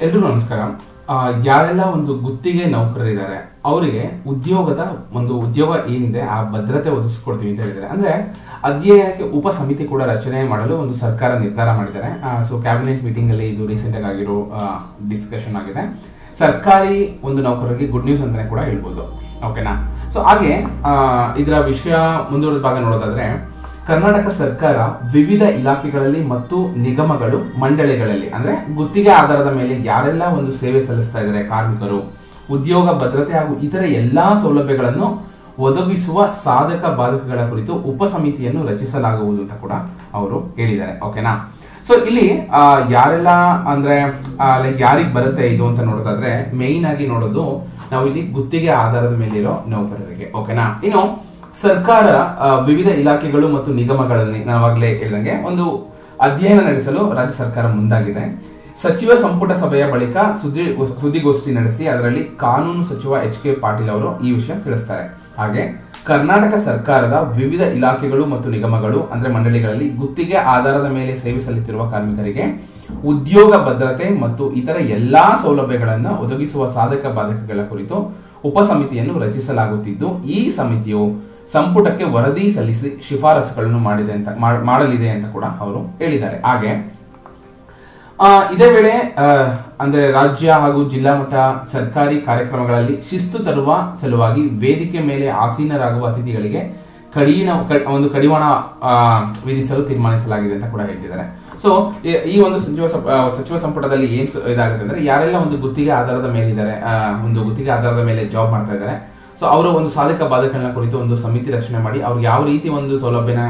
ಎಲ್ರಿಗೂ ನಮಸ್ಕಾರ. ಯಾರೆಲ್ಲ ಒಂದು ಗುತ್ತಿಗೆ ನೌಕರರಿದ್ದಾರೆ ಅವರಿಗೆ ಉದ್ಯೋಗ ಏನಿದೆ ಆ ಭದ್ರತೆ ಒದಗಿಸ್ಕೊಡ್ತೀವಿ ಅಂತ ಹೇಳಿದ್ದಾರೆ. ಅಂದ್ರೆ ಅಧ್ಯಯನಕ್ಕೆ ಉಪ ಸಮಿತಿ ಕೂಡ ರಚನೆ ಮಾಡಲು ಒಂದು ಸರ್ಕಾರ ನಿರ್ಧಾರ ಮಾಡಿದ್ದಾರೆ. ಸೊ ಕ್ಯಾಬಿನೆಟ್ ಮೀಟಿಂಗ್ ಅಲ್ಲಿ ಇದು ರೀಸೆಂಟ್ ಆಗಿರೋ ಡಿಸ್ಕಷನ್ ಆಗಿದೆ. ಸರ್ಕಾರಿ ಒಂದು ನೌಕರರಿಗೆ ಗುಡ್ ನ್ಯೂಸ್ ಅಂತಾನೆ ಕೂಡ ಹೇಳ್ಬೋದು. ಓಕೆನಾ? ಸೊ ಹಾಗೆ ಇದರ ವಿಷಯ ಮುಂದುವರೆದ ಭಾಗ ನೋಡೋದಾದ್ರೆ, ಕರ್ನಾಟಕ ಸರ್ಕಾರ ವಿವಿಧ ಇಲಾಖೆಗಳಲ್ಲಿ ಮತ್ತು ನಿಗಮಗಳು, ಮಂಡಳಿಗಳಲ್ಲಿ ಅಂದ್ರೆ ಗುತ್ತಿಗೆ ಆಧಾರದ ಮೇಲೆ ಯಾರೆಲ್ಲ ಒಂದು ಸೇವೆ ಸಲ್ಲಿಸ್ತಾ ಇದ್ದಾರೆ ಕಾರ್ಮಿಕರು, ಉದ್ಯೋಗ ಭದ್ರತೆ ಹಾಗೂ ಇತರ ಎಲ್ಲಾ ಸೌಲಭ್ಯಗಳನ್ನು ಒದಗಿಸುವ ಸಾಧಕ ಬಾಧಕಗಳ ಕುರಿತು ಉಪ ಸಮಿತಿಯನ್ನು ರಚಿಸಲಾಗುವುದು ಅಂತ ಕೂಡ ಅವರು ಹೇಳಿದ್ದಾರೆ. ಓಕೆನಾ? ಸೊ ಇಲ್ಲಿ ಯಾರೆಲ್ಲ ಅಂದ್ರೆ ಯಾರಿಗ್ ಬರುತ್ತೆ ಇದು ಅಂತ ನೋಡೋದಾದ್ರೆ, ಮೇನ್ ಆಗಿ ನೋಡೋದು ನಾವು ಇಲ್ಲಿ ಗುತ್ತಿಗೆ ಆಧಾರದ ಮೇಲೆ ಇರೋ ನೌಕರರಿಗೆ. ಓಕೆನಾ? ಇನ್ನು ಸರ್ಕಾರ ವಿವಿಧ ಇಲಾಖೆಗಳು ಮತ್ತು ನಿಗಮಗಳಲ್ಲಿ ನಾವಾಗಲೇ ಹೇಳಿದಂಗೆ ಒಂದು ಅಧ್ಯಯನ ನಡೆಸಲು ರಾಜ್ಯ ಸರ್ಕಾರ ಮುಂದಾಗಿದೆ. ಸಚಿವ ಸಂಪುಟ ಸಭೆಯ ಬಳಿಕ ಸುದ್ದಿಗೋಷ್ಠಿ ನಡೆಸಿ ಅದರಲ್ಲಿ ಕಾನೂನು ಸಚಿವ ಎಚ್.ಕೆ. ಪಾಟೀಲ್ ಅವರು ಈ ವಿಷಯ ತಿಳಿಸ್ತಾರೆ. ಹಾಗೆ ಕರ್ನಾಟಕ ಸರ್ಕಾರದ ವಿವಿಧ ಇಲಾಖೆಗಳು ಮತ್ತು ನಿಗಮಗಳು ಅಂದ್ರೆ ಮಂಡಳಿಗಳಲ್ಲಿ ಗುತ್ತಿಗೆ ಆಧಾರದ ಮೇಲೆ ಸೇವೆ ಸಲ್ಲಿಸುತ್ತಿರುವ ಕಾರ್ಮಿಕರಿಗೆ ಉದ್ಯೋಗ ಭದ್ರತೆ ಮತ್ತು ಇತರ ಎಲ್ಲಾ ಸೌಲಭ್ಯಗಳನ್ನು ಒದಗಿಸುವ ಸಾಧಕ ಬಾಧಕಗಳ ಕುರಿತು ಉಪ ಸಮಿತಿಯನ್ನು ರಚಿಸಲಾಗುತ್ತಿದ್ದು, ಈ ಸಮಿತಿಯು ಸಂಪುಟಕ್ಕೆ ವರದಿ ಸಲ್ಲಿಸಿ ಶಿಫಾರಸುಗಳನ್ನು ಮಾಡಲಿದೆ ಅಂತ ಕೂಡ ಅವರು ಹೇಳಿದ್ದಾರೆ. ಹಾಗೆ ಇದೇ ವೇಳೆ ಅಂದ್ರೆ ರಾಜ್ಯ ಹಾಗೂ ಜಿಲ್ಲಾ ಮಟ್ಟ ಸರ್ಕಾರಿ ಕಾರ್ಯಕ್ರಮಗಳಲ್ಲಿ ಶಿಸ್ತು ತರುವ ಸಲುವಾಗಿ ವೇದಿಕೆ ಮೇಲೆ ಆಸೀನರಾಗುವ ಅತಿಥಿಗಳಿಗೆ ಕಡಿವಾಣ ವಿಧಿಸಲು ತೀರ್ಮಾನಿಸಲಾಗಿದೆ ಅಂತ ಕೂಡ ಹೇಳ್ತಿದ್ದಾರೆ. ಸೊ ಈ ಒಂದು ಸಚಿವ ಸಂಪುಟದಲ್ಲಿ ಏನ್ ಇದಾಗುತ್ತೆ ಅಂದ್ರೆ, ಯಾರೆಲ್ಲ ಒಂದು ಗುತ್ತಿಗೆ ಆಧಾರದ ಮೇಲೆ ಇದ್ದಾರೆ, ಒಂದು ಗುತ್ತಿಗೆ ಆಧಾರದ ಮೇಲೆ ಜಾಬ್ ಮಾಡ್ತಾ ಇದ್ದಾರೆ, ಸೊ ಅವರ ಒಂದು ಸಾಧಕ ಬಾಧಕಗಳನ್ನ ಕುರಿತು ಒಂದು ಸಮಿತಿ ರಚನೆ ಮಾಡಿ ಅವ್ರಿಗೆ ಯಾವ ರೀತಿ ಒಂದು ಸೌಲಭ್ಯನ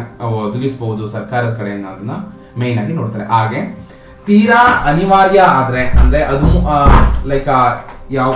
ಒದಗಿಸಬಹುದು ಸರ್ಕಾರದ ಕಡೆ ಅನ್ನೋದನ್ನ ಮೇನ್ ಆಗಿ ನೋಡ್ತಾರೆ. ಹಾಗೆ ತೀರಾ ಅನಿವಾರ್ಯ ಆದ್ರೆ ಅಂದ್ರೆ ಅದು ಲೈಕ್ ಯಾವ